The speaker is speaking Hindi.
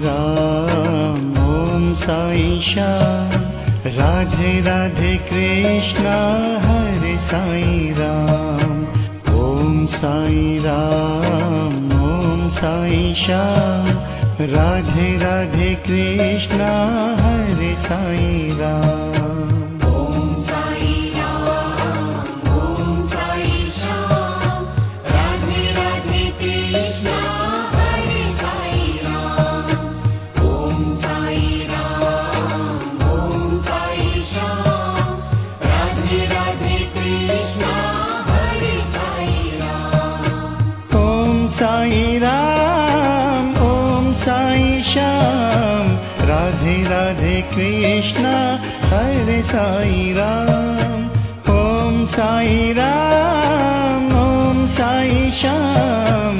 राम ओम साई श्याम राधे राधे कृष्णा हरे साई राम ओम साई राम ओम साई श्याम राधे राधे कृष्णा हरे साई राम ओम साई राम ओम साई श्याम राधे राधे कृष्णा हरे साई राम ओम साई राम ओम साई श्याम राधे राधे कृष्णा हरे साई राम ओम साई राम ओम साई श्याम राधे राधे कृष्णा हरे साई राम ओम साई राम ओम साई श्याम